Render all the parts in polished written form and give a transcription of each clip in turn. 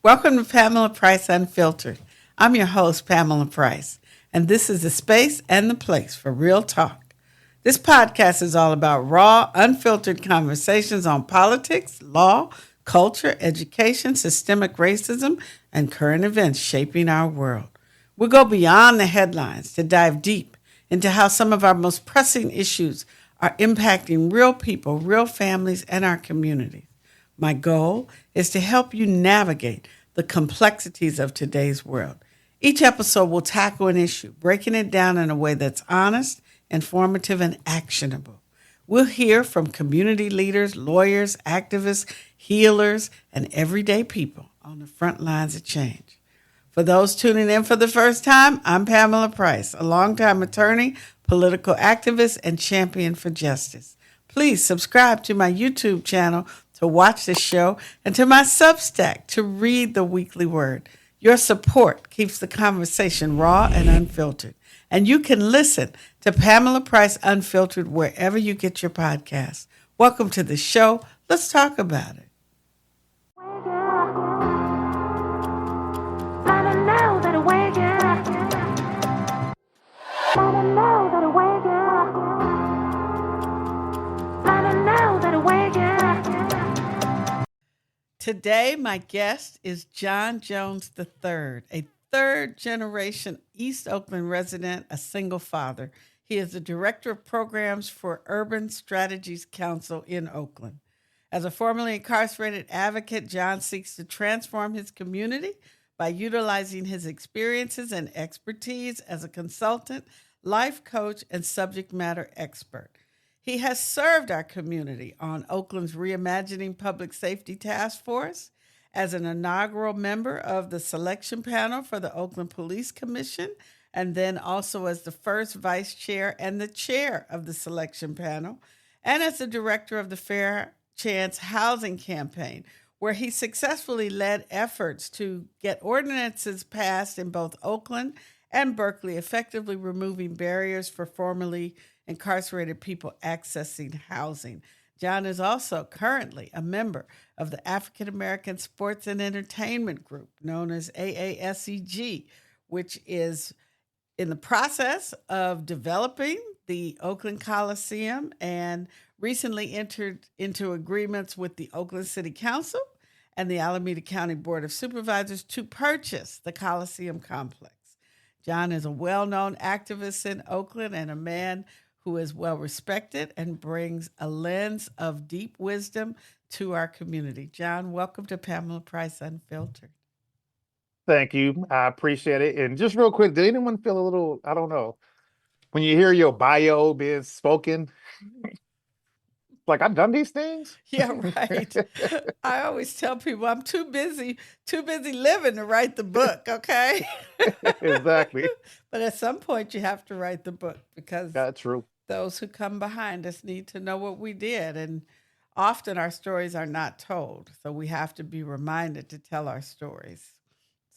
Welcome to Pamela Price Unfiltered. I'm your host, Pamela Price, and this is the space and the place for real talk. This podcast is all about raw, unfiltered conversations on politics, law, culture, education, systemic racism, and current events shaping our world. We'll go beyond the headlines to dive deep into how some of our most pressing issues are impacting real people, real families, and our communities. My goal is to help you navigate the complexities of today's world. Each episode will tackle an issue, breaking it down in a way that's honest, informative, and actionable. We'll hear from community leaders, lawyers, activists, healers, and everyday people on the front lines of change. For those tuning in for the first time, I'm Pamela Price, a longtime attorney, political activist, and champion for justice. Please subscribe to my YouTube channel to watch the show and to my Substack to read the weekly word. Your support keeps the conversation raw and unfiltered. And you can listen to Pamela Price Unfiltered wherever you get your podcasts. Welcome to the show. Let's talk about it. Today, my guest is John Jones III, a third-generation East Oakland resident, a single father. He is the Director of Programs for Urban Strategies Council in Oakland. As a formerly incarcerated advocate, John seeks to transform his community by utilizing his experiences and expertise as a consultant, life coach, and subject matter expert. He has served our community on Oakland's Reimagining Public Safety Task Force as an inaugural member of the selection panel for the Oakland Police Commission, and then also as the first vice chair and the chair of the selection panel, and as the director of the Fair Chance Housing Campaign, where he successfully led efforts to get ordinances passed in both Oakland and Berkeley, effectively removing barriers for formerly incarcerated people accessing housing. John is also currently a member of the African American Sports and Entertainment Group, known as AASEG, which is in the process of developing the Oakland Coliseum and recently entered into agreements with the Oakland City Council and the Alameda County Board of Supervisors to purchase the Coliseum complex. John is a well-known activist in Oakland and a man who is well respected and brings a lens of deep wisdom to our community. John, welcome to Pamela Price Unfiltered. Thank you. I appreciate it. And just real quick, did anyone feel a little, I don't know, when you hear your bio being spoken, like I've done these things? Yeah, right. I always tell people I'm too busy living to write the book, okay? Exactly. But at some point you have to write the book because That's true. those who come behind us need to know what we did. And often our stories are not told. So we have to be reminded to tell our stories.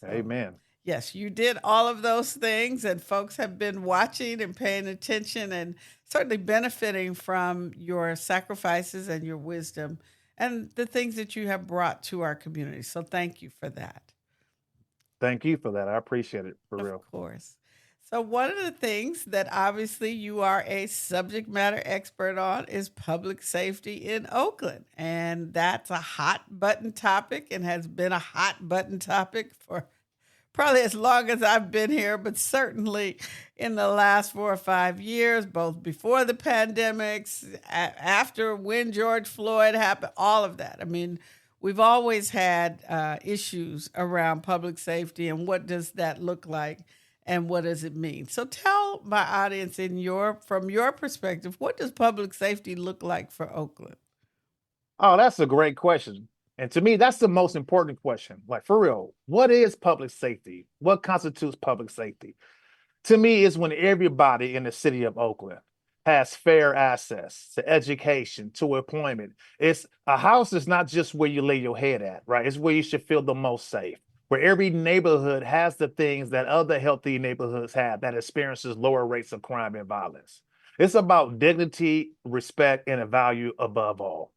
So, Amen. yes, you did all of those things, and folks have been watching and paying attention and certainly benefiting from your sacrifices and your wisdom and the things that you have brought to our community. So thank you for that. Thank you for that. I appreciate it for real. Of course. So one of the things that obviously you are a subject matter expert on is public safety in Oakland. And that's a hot button topic and has been a hot button topic for probably as long as I've been here, but certainly in the last 4 or 5 years, both before the pandemics, after when George Floyd happened, all of that. I mean, we've always had issues around public safety and what does that look like and what does it mean? So tell my audience from your perspective, what does public safety look like for Oakland? Oh, that's a great question. And to me, that's the most important question. Like, for real, what is public safety? What constitutes public safety? To me, is when everybody in the city of Oakland has fair access to education, to employment. It's a house is not just where you lay your head at, right? It's where you should feel the most safe, where every neighborhood has the things that other healthy neighborhoods have that experiences lower rates of crime and violence. It's about dignity, respect, and a value above all.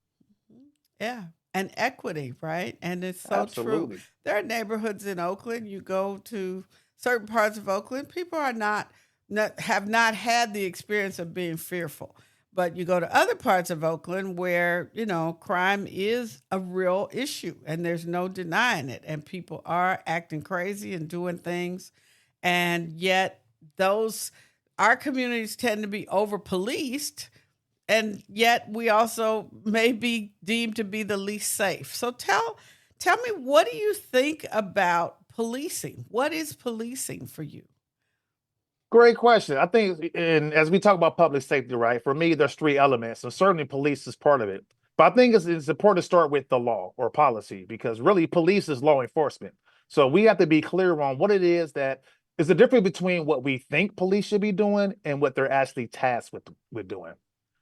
Yeah. and equity, right? And it's so true. Absolutely. There are neighborhoods in Oakland. You go to certain parts of Oakland, people are not have not had the experience of being fearful. But you go to other parts of Oakland where, crime is a real issue and there's no denying it. And people are acting crazy and doing things. And yet those our communities tend to be over policed, and yet we also may be deemed to be the least safe. So tell me, what do you think about policing? What is policing for you? Great question. I think, and as we talk about public safety, right? For me, there's three elements, and certainly police is part of it. But I think it's important to start with the law or policy because really police is law enforcement. So we have to be clear on what it is that is the difference between what we think police should be doing and what they're actually tasked with doing.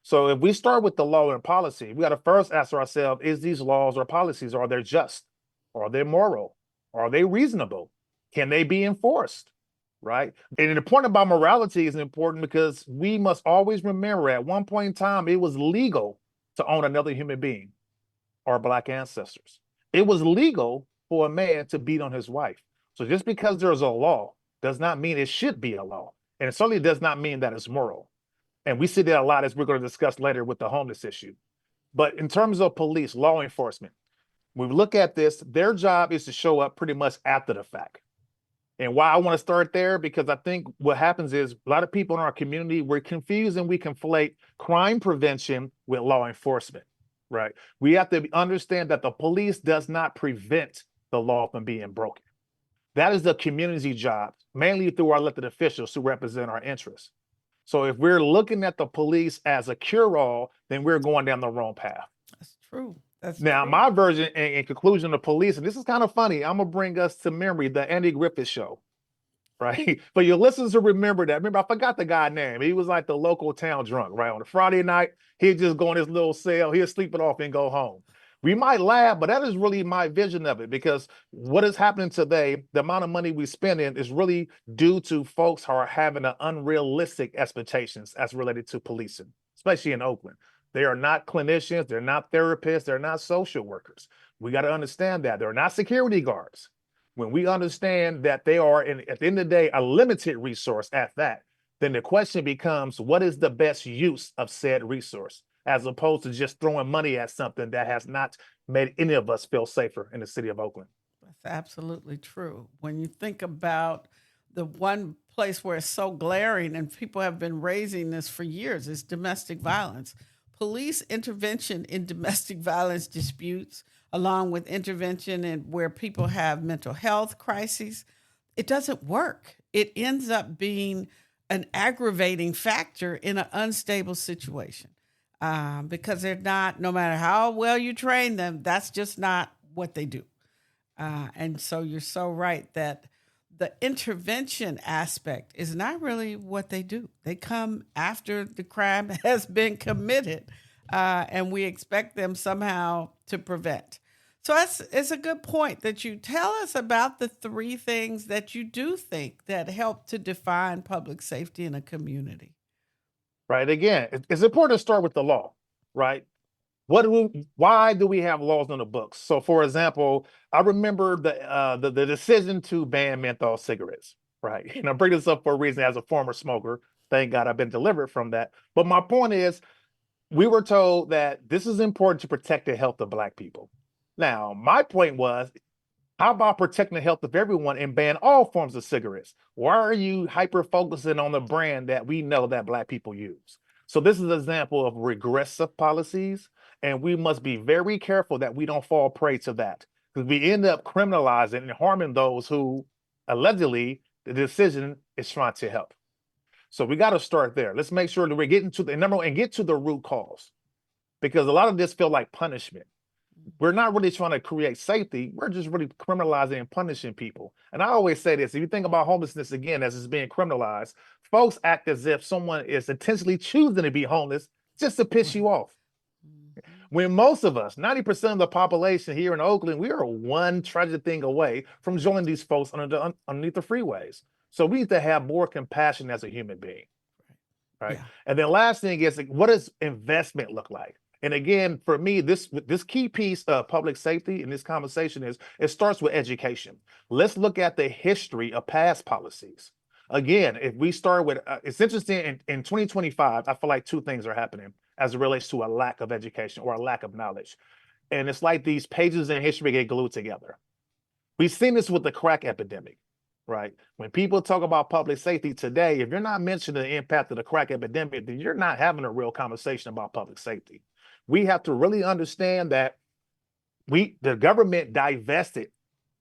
So if we start with the law and policy, we got to first ask ourselves, is these laws or policies, are they just? Are they moral? Are they reasonable? Can they be enforced? Right. And the point about morality is important because we must always remember at one point in time, it was legal to own another human being, our Black ancestors. It was legal for a man to beat on his wife. So just because there's a law does not mean it should be a law. And it certainly does not mean that it's moral. And we see that a lot as we're going to discuss later with the homeless issue. But in terms of police, law enforcement, when we look at this, their job is to show up pretty much after the fact. And why I want to start there, because I think what happens is a lot of people in our community, we're confused and we conflate crime prevention with law enforcement, right? We have to understand that the police does not prevent the law from being broken. That is the community job, mainly through our elected officials who represent our interests. So if we're looking at the police as a cure-all, then we're going down the wrong path. That's true. That's Now, true. my version in conclusion of police, and this is kind of funny, I'm gonna bring us to memory the Andy Griffith show, right? For your listeners to remember that. Remember, I forgot the guy's name. He was like the local town drunk, right? On a Friday night, he'd just go in his little cell, he'd sleep it off and go home. We might laugh, but that is really my vision of it because what is happening today, the amount of money we spend in is really due to folks who are having an unrealistic expectations as related to policing, especially in Oakland. They are not clinicians, they're not therapists, they're not social workers. We got to understand that. They're not security guards. When we understand that they are, at the end of the day, a limited resource at that, then the question becomes, what is the best use of said resource, as opposed to just throwing money at something that has not made any of us feel safer in the city of Oakland? That's absolutely true. When you think about the one place where it's so glaring, and people have been raising this for years, is domestic violence. Police intervention in domestic violence disputes, along with intervention in where people have mental health crises, it doesn't work. It ends up being an aggravating factor in an unstable situation, because they're not, no matter how well you train them, that's just not what they do. And so you're so right that the intervention aspect is not really what they do. They come after the crime has been committed, and we expect them somehow to prevent. So it's a good point that you tell us about the three things that you do think that help to define public safety in a community. Right. Again, it's important to start with the law, right? Why do we have laws on the books? So, for example, I remember the decision to ban menthol cigarettes, right? And I bring this up for a reason as a former smoker. Thank God I've been delivered from that. But my point is, we were told that this is important to protect the health of Black people. Now, my point was, how about protecting the health of everyone and ban all forms of cigarettes? Why are you hyper focusing on the brand that we know that Black people use? So this is an example of regressive policies, and we must be very careful that we don't fall prey to that because we end up criminalizing and harming those who allegedly the decision is trying to help. So we got to start there. Let's make sure that we're getting to the number one and get to the root cause, because a lot of this feel like punishment. We're not really trying to create safety. We're just really criminalizing and punishing people. And I always say this, if you think about homelessness again, as it's being criminalized, folks act as if someone is intentionally choosing to be homeless just to piss you off. When most of us, 90% of the population here in Oakland, we are one tragic thing away from joining these folks underneath the freeways. So we need to have more compassion as a human being, right? Yeah. And then last thing is, like, what does investment look like? And again, for me, this key piece of public safety in this conversation is it starts with education. Let's look at the history of past policies. Again, if we start with, it's interesting in 2025, I feel like two things are happening as it relates to a lack of education or a lack of knowledge. And it's like these pages in history get glued together. We've seen this with the crack epidemic, right? When people talk about public safety today, if you're not mentioning the impact of the crack epidemic, then you're not having a real conversation about public safety. We have to really understand that the government divested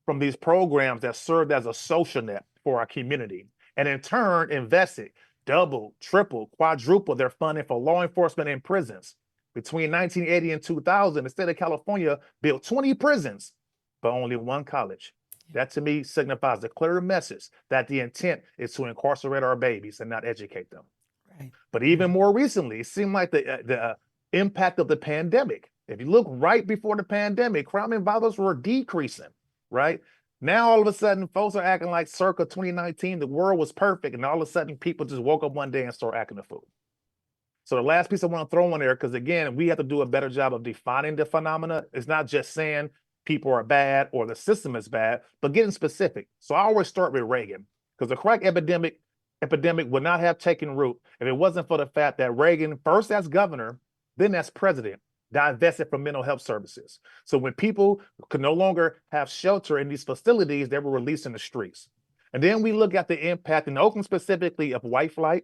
from these programs that served as a social net for our community, and in turn invested double, triple, quadruple their funding for law enforcement and prisons. Between 1980 and 2000, the state of California built 20 prisons, but only one college. That to me signifies a clear message that the intent is to incarcerate our babies and not educate them. Right. But even more recently, it seemed like the impact of the pandemic. If you look right before the pandemic, crime and violence were decreasing, right? Now, all of a sudden, folks are acting like circa 2019, the world was perfect, and all of a sudden, people just woke up one day and start acting a fool. So the last piece I want to throw in there, because again, we have to do a better job of defining the phenomena. It's not just saying people are bad or the system is bad, but getting specific. So I always start with Reagan, because the crack epidemic would not have taken root if it wasn't for the fact that Reagan, first as governor, then as president, divested from mental health services. So when people could no longer have shelter in these facilities, they were released in the streets. And then we look at the impact in Oakland specifically of white flight,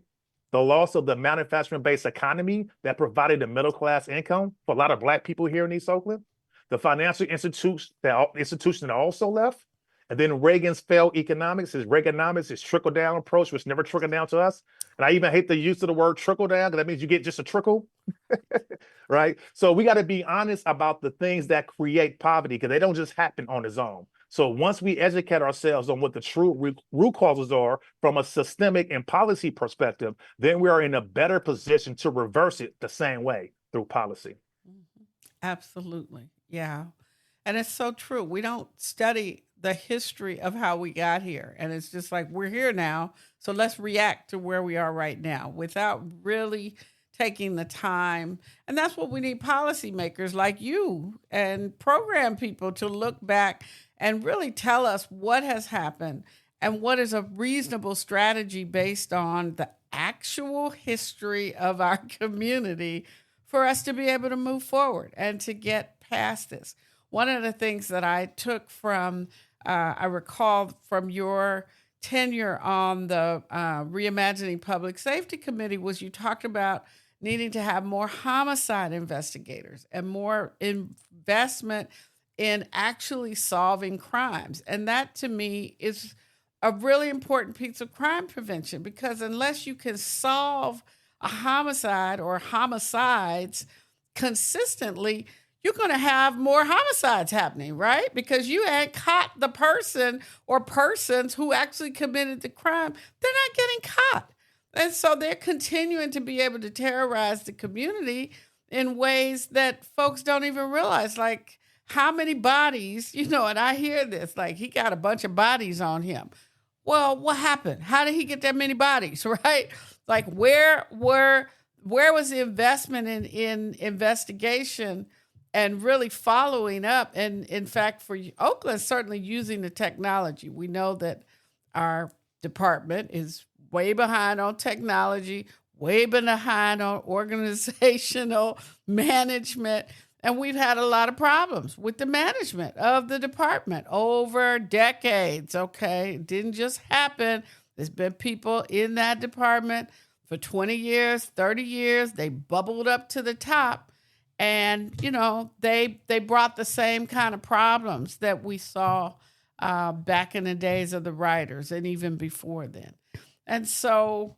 the loss of the manufacturing-based economy that provided a middle-class income for a lot of Black people here in East Oakland, the financial institution that also left, and then Reagan's failed economics, his Reaganomics, his trickle-down approach, which never trickled down to us. And I even hate the use of the word trickle-down, because that means you get just a trickle, right? So we got to be honest about the things that create poverty, because they don't just happen on its own. So once we educate ourselves on what the true root causes are from a systemic and policy perspective, then we are in a better position to reverse it the same way through policy. Absolutely. Yeah. And it's so true. We don't study the history of how we got here. And it's just like, we're here now. So let's react to where we are right now without really taking the time. And that's what we need policymakers like you and program people to look back and really tell us what has happened and what is a reasonable strategy based on the actual history of our community for us to be able to move forward and to get past this. One of the things that I took from, I recall from your tenure on the Reimagining Public Safety Committee, was you talked about needing to have more homicide investigators and more investment in actually solving crimes. And that to me is a really important piece of crime prevention, because unless you can solve a homicide or homicides consistently, you're going to have more homicides happening, right? Because you ain't caught the person or persons who actually committed the crime. They're not getting caught. And so they're continuing to be able to terrorize the community in ways that folks don't even realize. Like, how many bodies, and I hear this, like, he got a bunch of bodies on him. Well, what happened? How did he get that many bodies, right? Like, where was the investment in investigation and really following up? And in fact, for Oakland, certainly using the technology. We know that our department is way behind on technology, way behind on organizational management. And we've had a lot of problems with the management of the department over decades, okay? It didn't just happen. There's been people in that department for 20 years, 30 years. They bubbled up to the top. And, they brought the same kind of problems that we saw back in the days of the writers and even before then. And so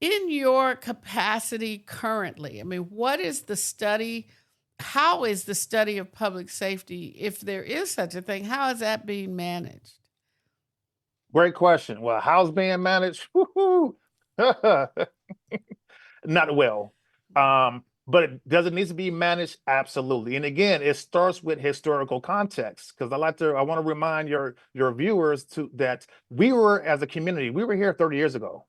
in your capacity currently, what is the study? How is the study of public safety, if there is such a thing, how is that being managed? Great question. Well, how's being managed? Not well. But does it need to be managed? Absolutely. And again, it starts with historical context, because I want to remind your viewers that we were, as a community, we were here 30 years ago.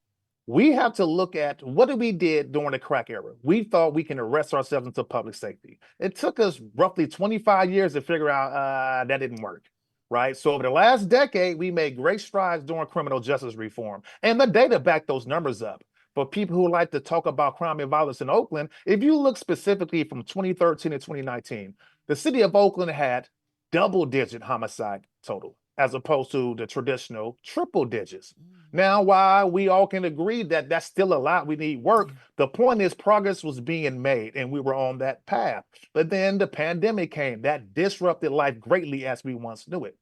we have to look at what we did during the crack era. We thought we can arrest ourselves into public safety. It took us roughly 25 years to figure out that didn't work, right? So over the last decade, we made great strides during criminal justice reform, and the data backed those numbers up. For people who like to talk about crime and violence in Oakland, if you look specifically from 2013 to 2019, the city of Oakland had double-digit homicide total, as opposed to the traditional triple digits. Now, while we all can agree that that's still a lot, we need work, the point is progress was being made and we were on that path. But then the pandemic came that disrupted life greatly as we once knew it,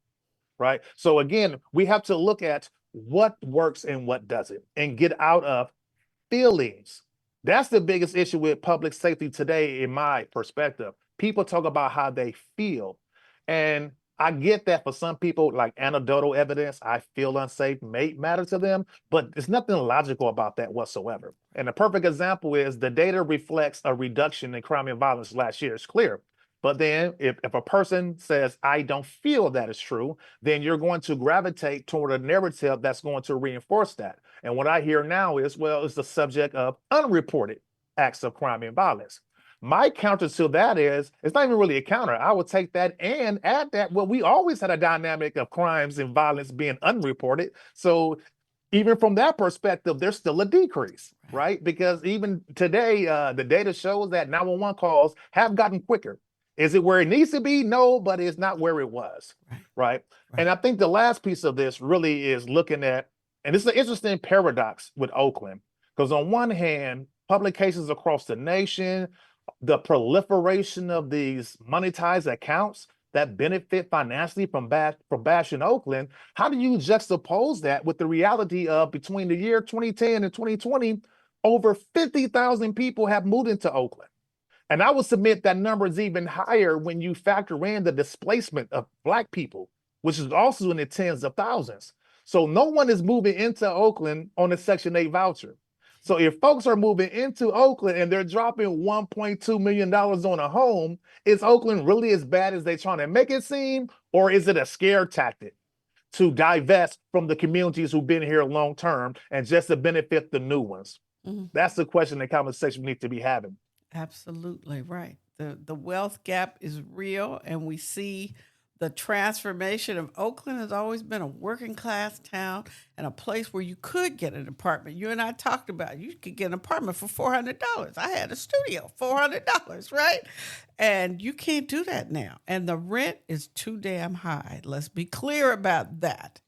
right? So again, we have to look at what works and what doesn't and get out of feelings. That's the biggest issue with public safety today, in my perspective. People talk about how they feel. And I get that for some people, like anecdotal evidence, I feel unsafe may matter to them, but there's nothing logical about that whatsoever. And a perfect example is the data reflects a reduction in crime and violence last year. It's clear. But then if a person says, I don't feel that is true, then you're going to gravitate toward a narrative that's going to reinforce that. And what I hear now is, well, it's the subject of unreported acts of crime and violence. My counter to that is, it's not even really a counter. I would take that and add that, well, we always had a dynamic of crimes and violence being unreported. So even from that perspective, there's still a decrease, right? Because even today, the data shows that 911 calls have gotten quicker. Is it where it needs to be? No, but it's not where it was, right? And I think the last piece of this really is looking at, and this is an interesting paradox with Oakland, because on one hand, public cases across the nation, the proliferation of these monetized accounts that benefit financially from bashing Oakland, how do you juxtapose that with the reality of between the year 2010 and 2020, over 50,000 people have moved into Oakland? And I would submit that number is even higher when you factor in the displacement of Black people, which is also in the tens of thousands. So no one is moving into Oakland on a Section 8 voucher. So if folks are moving into Oakland and they're dropping $1.2 million on a home, is Oakland really as bad as they're trying to make it seem? Or is it a scare tactic to divest from the communities who've been here long term and just to benefit the new ones? That's the question and conversation we need to be having. Absolutely right. The wealth gap is real, and we see the transformation of Oakland has always been a working class town and a place where you could get an apartment. You and I talked about you could get an apartment for $400. I had a studio, $400, right? And you can't do that now. And the rent is too damn high. Let's be clear about that.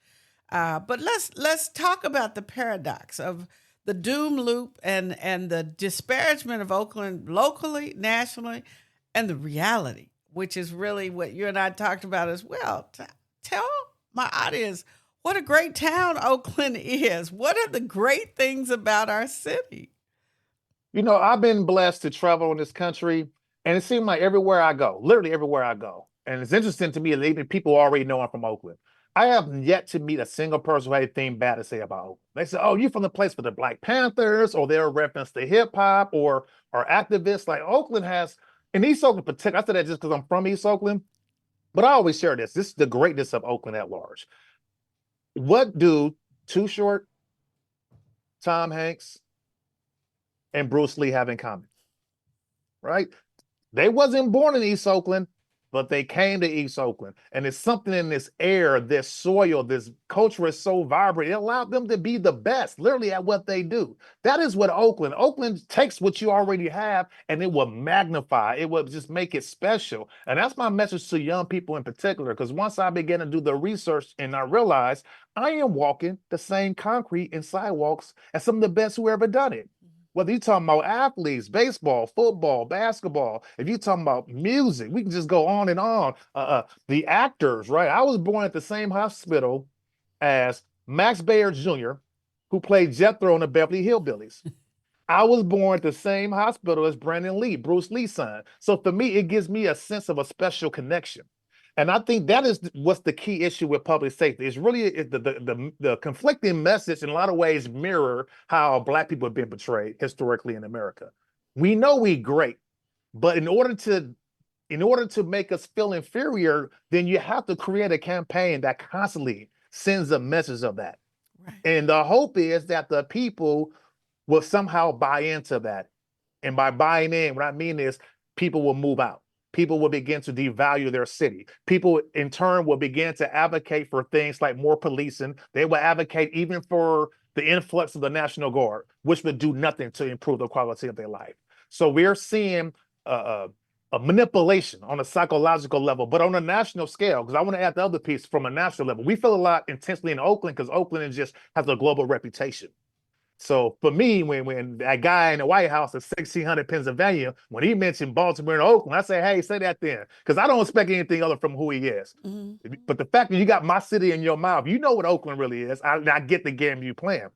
But let's talk about the paradox of the doom loop and the disparagement of Oakland locally, nationally, and the reality, which is really what you and I talked about as well. Tell my audience what a great town Oakland is. What are the great things about our city? You know, I've been blessed to travel in this country, and it seems like everywhere I go, literally everywhere I go, and it's interesting to me that even people already know I'm from Oakland. I have yet to meet a single person who had anything bad to say about Oakland. They say, "Oh, you're from the place for the Black Panthers," or they're a reference to hip hop or activists. Like Oakland has, in East Oakland, particular. I say that just because I'm from East Oakland, but I always share this. This is the greatness of Oakland at large. What do Too Short, Tom Hanks, and Bruce Lee have in common? Right? They wasn't born in East Oakland, but they came to East Oakland. And it's something in this air, this soil, this culture is so vibrant. It allowed them to be the best, literally at what they do. That is what Oakland takes what you already have and it will magnify. It will just make it special. And that's my message to young people in particular, because once I began to do the research and I realized I am walking the same concrete and sidewalks as some of the best who ever done it. Whether you're talking about athletes, baseball, football, basketball, if you're talking about music, we can just go on and on. The actors, right? I was born at the same hospital as Max Baer Jr., who played Jethro on the Beverly Hillbillies. I was born at the same hospital as Brandon Lee, Bruce Lee's son. So for me, it gives me a sense of a special connection. And I think that is what's the key issue with public safety. It's really the conflicting message in a lot of ways mirror how Black people have been portrayed historically in America. We know we great, but in order to make us feel inferior, then you have to create a campaign that constantly sends a message of that. Right. And the hope is that the people will somehow buy into that. And by buying in, what I mean is people will move out. People will begin to devalue their city. People, in turn, will begin to advocate for things like more policing. They will advocate even for the influx of the National Guard, which would do nothing to improve the quality of their life. So we're seeing a manipulation on a psychological level, but on a national scale, because I want to add the other piece from a national level. We feel a lot intensely in Oakland because Oakland just has a global reputation. So for me, when that guy in the White House at 1600 Pennsylvania, when he mentioned Baltimore and Oakland, I say, hey, say that then, because I don't expect anything other from who he is. Mm-hmm. But the fact that you got my city in your mouth, you know what Oakland really is. I get the game you playing.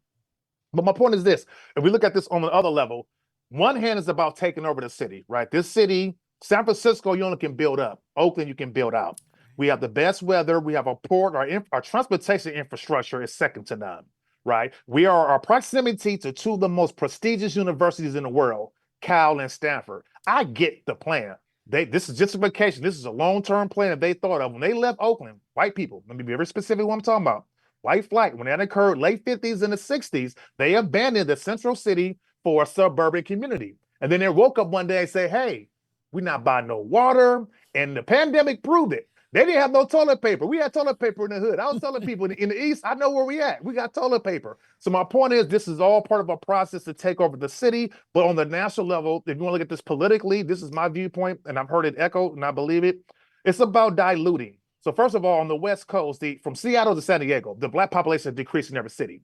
But my point is this: if we look at this on the other level, one hand is about taking over the city, right? This city, San Francisco, you only can build up. Oakland, you can build out. We have the best weather. We have a port. Our transportation infrastructure is second to none. Right? Our proximity to two of the most prestigious universities in the world, Cal and Stanford. I get the plan. This is gentrification. This is a long-term plan that they thought of when they left Oakland. White people, let me be very specific what I'm talking about. White flight, when that occurred late 50s and the 60s, they abandoned the central city for a suburban community. And then they woke up one day and say, hey, we're not buying no water. And the pandemic proved it. They didn't have no toilet paper. We had toilet paper in the hood. I was telling people in the East, I know where we at. We got toilet paper. So my point is, this is all part of a process to take over the city. But on the national level, if you want to look at this politically, this is my viewpoint, and I've heard it echoed, and I believe it. It's about diluting. So first of all, on the West Coast, from Seattle to San Diego, the Black population decreased in every city.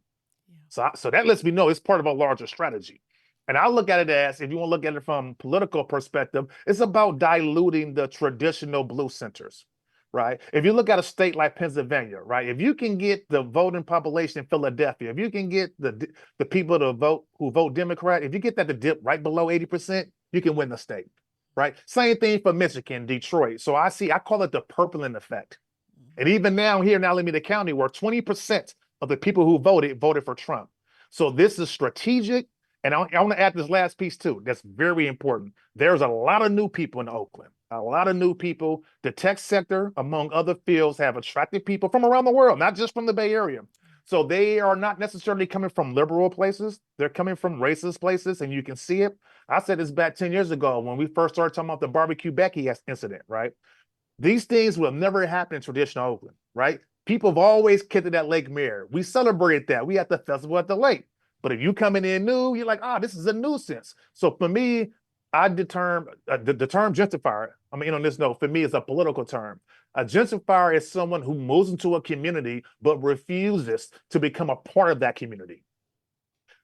Yeah. So that lets me know it's part of a larger strategy. And I look at it as, if you want to look at it from a political perspective, it's about diluting the traditional blue centers. Right? If you look at a state like Pennsylvania, right? If you can get the voting population in Philadelphia, if you can get the people who vote Democrat, if you get that to dip right below 80%, you can win the state, right? Same thing for Michigan, Detroit. So I call it the purpling effect. And even now here in Alameda County, where 20% of the people who voted for Trump. So this is strategic. And I want to add this last piece too. That's very important. There's a lot of new people in Oakland. A lot of new people. The tech sector, among other fields, have attracted people from around the world, not just from the Bay Area. So they are not necessarily coming from liberal places. They're coming from racist places, and you can see it. I said this back 10 years ago when we first started talking about the barbecue Becky incident, right? These things will never happen in traditional Oakland, right? People have always kicked at that Lake Mirror. We celebrated that. We had the festival at the lake. But if you coming in new, you're like, this is a nuisance. So for me, the term gentrifier, on this note, for me, it's a political term. A gentrifier is someone who moves into a community but refuses to become a part of that community.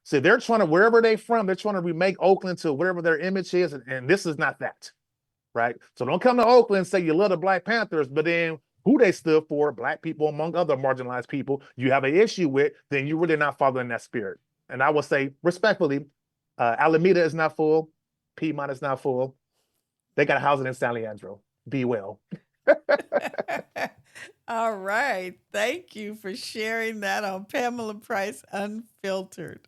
So they're trying to, wherever they're from, they're trying to remake Oakland to whatever their image is, and this is not that, right? So don't come to Oakland and say you love the Black Panthers, but then who they stood for, Black people among other marginalized people, you have an issue with, then you're really not following that spirit. And I will say respectfully, Alameda is not full. Piedmont is not full. They got housing in San Leandro. Be well. All right. Thank you for sharing that on Pamela Price Unfiltered.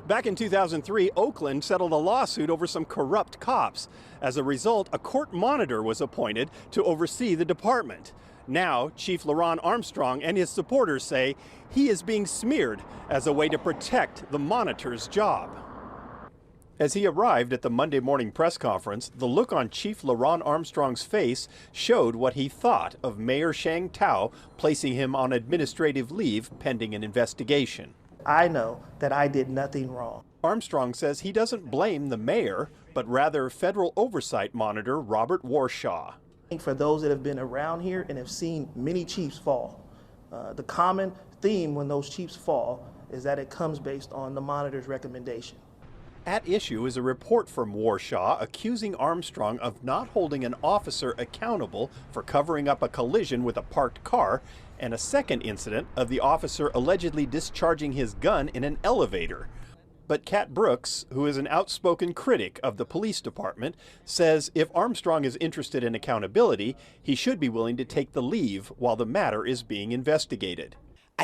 Back in 2003, Oakland settled a lawsuit over some corrupt cops. As a result, a court monitor was appointed to oversee the department. Now, Chief LaRon Armstrong and his supporters say he is being smeared as a way to protect the monitor's job. As he arrived at the Monday morning press conference, the look on Chief LaRon Armstrong's face showed what he thought of Mayor Shang Tao placing him on administrative leave pending an investigation. I know that I did nothing wrong. Armstrong says he doesn't blame the mayor, but rather federal oversight monitor Robert Warshaw. For those that have been around here and have seen many chiefs fall, the common theme when those chiefs fall is that it comes based on the monitor's recommendation. At issue is a report from Warshaw accusing Armstrong of not holding an officer accountable for covering up a collision with a parked car, and a second incident of the officer allegedly discharging his gun in an elevator. But Kat Brooks, who is an outspoken critic of the police department, says if Armstrong is interested in accountability, he should be willing to take the leave while the matter is being investigated.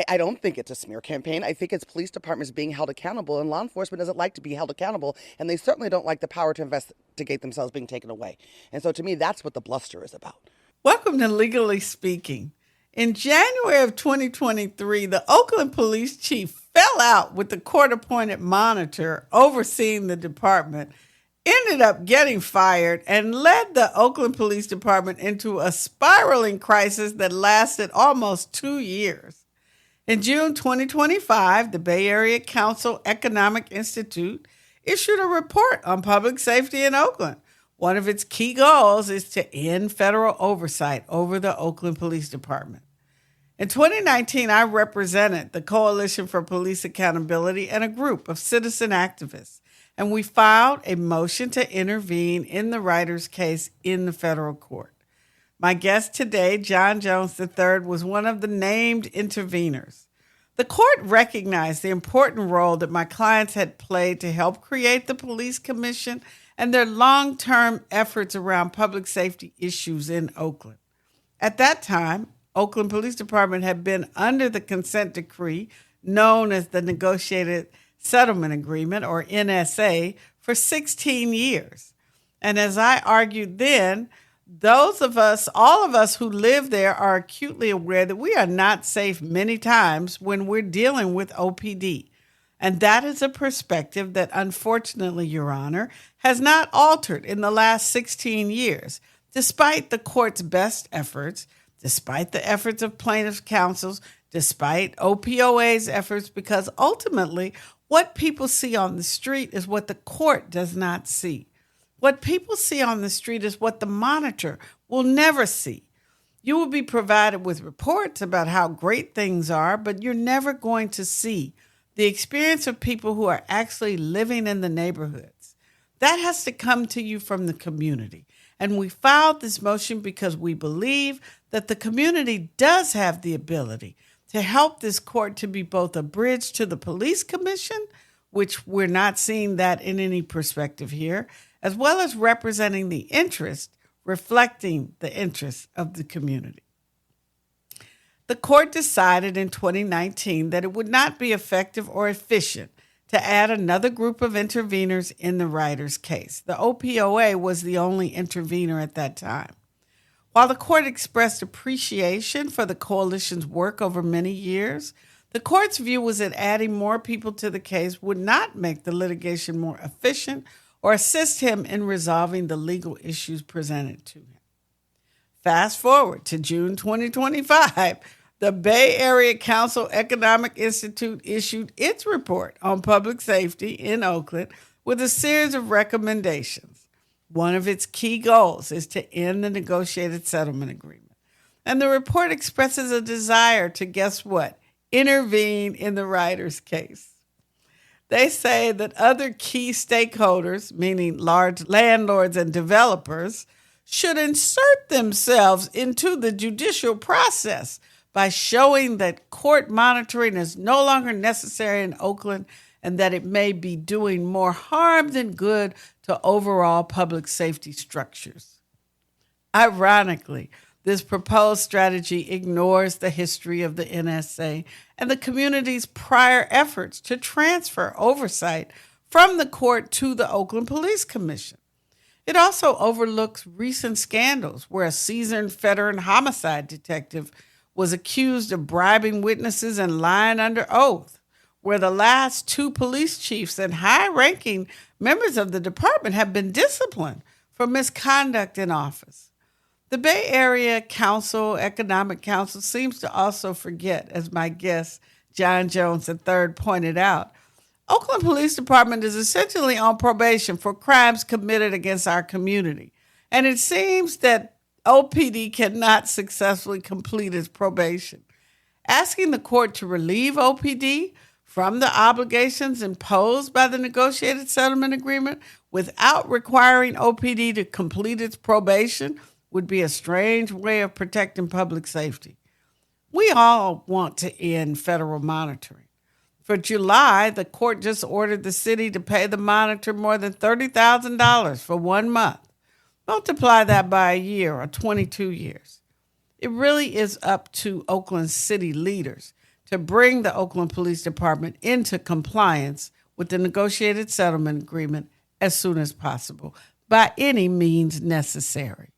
I don't think it's a smear campaign. I think it's police departments being held accountable, and law enforcement doesn't like to be held accountable, and they certainly don't like the power to investigate themselves being taken away. And so to me, that's what the bluster is about. Welcome to Legally Speaking. In January of 2023, the Oakland police chief fell out with the court-appointed monitor overseeing the department, ended up getting fired, and led the Oakland Police Department into a spiraling crisis that lasted almost 2 years. In June 2025, the Bay Area Council Economic Institute issued a report on public safety in Oakland. One of its key goals is to end federal oversight over the Oakland Police Department. In 2019, I represented the Coalition for Police Accountability and a group of citizen activists, and we filed a motion to intervene in the Ryder's case in the federal court. My guest today, John Jones III, was one of the named interveners. The court recognized the important role that my clients had played to help create the police commission and their long-term efforts around public safety issues in Oakland. At that time, Oakland Police Department had been under the consent decree known as the Negotiated Settlement Agreement, or NSA, for 16 years. And as I argued then, all of us who live there are acutely aware that we are not safe many times when we're dealing with OPD. And that is a perspective that, unfortunately, Your Honor, has not altered in the last 16 years, despite the court's best efforts, despite the efforts of plaintiffs' counsels, despite OPOA's efforts, because ultimately what people see on the street is what the court does not see. What people see on the street is what the monitor will never see. You will be provided with reports about how great things are, but you're never going to see the experience of people who are actually living in the neighborhoods. That has to come to you from the community. And we filed this motion because we believe that the community does have the ability to help this court to be both a bridge to the police commission, which we're not seeing that in any perspective here, as well as representing the interest, reflecting the interests of the community. The court decided in 2019 that it would not be effective or efficient to add another group of interveners in the Ryder's case. The OPOA was the only intervener at that time. While the court expressed appreciation for the coalition's work over many years, the court's view was that adding more people to the case would not make the litigation more efficient or assist him in resolving the legal issues presented to him. Fast forward to June 2025, the Bay Area Council Economic Institute issued its report on public safety in Oakland with a series of recommendations. One of its key goals is to end the negotiated settlement agreement. And the report expresses a desire to, guess what, intervene in the Ryder's case. They say that other key stakeholders, meaning large landlords and developers, should insert themselves into the judicial process by showing that court monitoring is no longer necessary in Oakland and that it may be doing more harm than good to overall public safety structures. Ironically, this proposed strategy ignores the history of the NSA and the community's prior efforts to transfer oversight from the court to the Oakland Police Commission. It also overlooks recent scandals where a seasoned veteran homicide detective was accused of bribing witnesses and lying under oath, where the last two police chiefs and high-ranking members of the department have been disciplined for misconduct in office. The Bay Area Economic Council seems to also forget, as my guest John Jones III pointed out, Oakland Police Department is essentially on probation for crimes committed against our community. And it seems that OPD cannot successfully complete its probation. Asking the court to relieve OPD from the obligations imposed by the negotiated settlement agreement without requiring OPD to complete its probation would be a strange way of protecting public safety. We all want to end federal monitoring. For July, the court just ordered the city to pay the monitor more than $30,000 for 1 month. Multiply that by a year or 22 years. It really is up to Oakland city leaders to bring the Oakland Police Department into compliance with the negotiated settlement agreement as soon as possible, by any means necessary.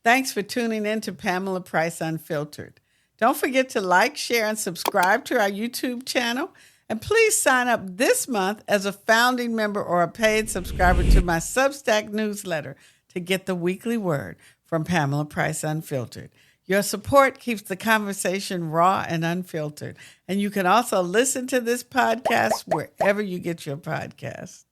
Thanks for tuning in to Pamela Price Unfiltered. Don't forget to like, share, and subscribe to our YouTube channel. And please sign up this month as a founding member or a paid subscriber to my Substack newsletter to get the weekly word from Pamela Price Unfiltered. Your support keeps the conversation raw and unfiltered. And you can also listen to this podcast wherever you get your podcasts.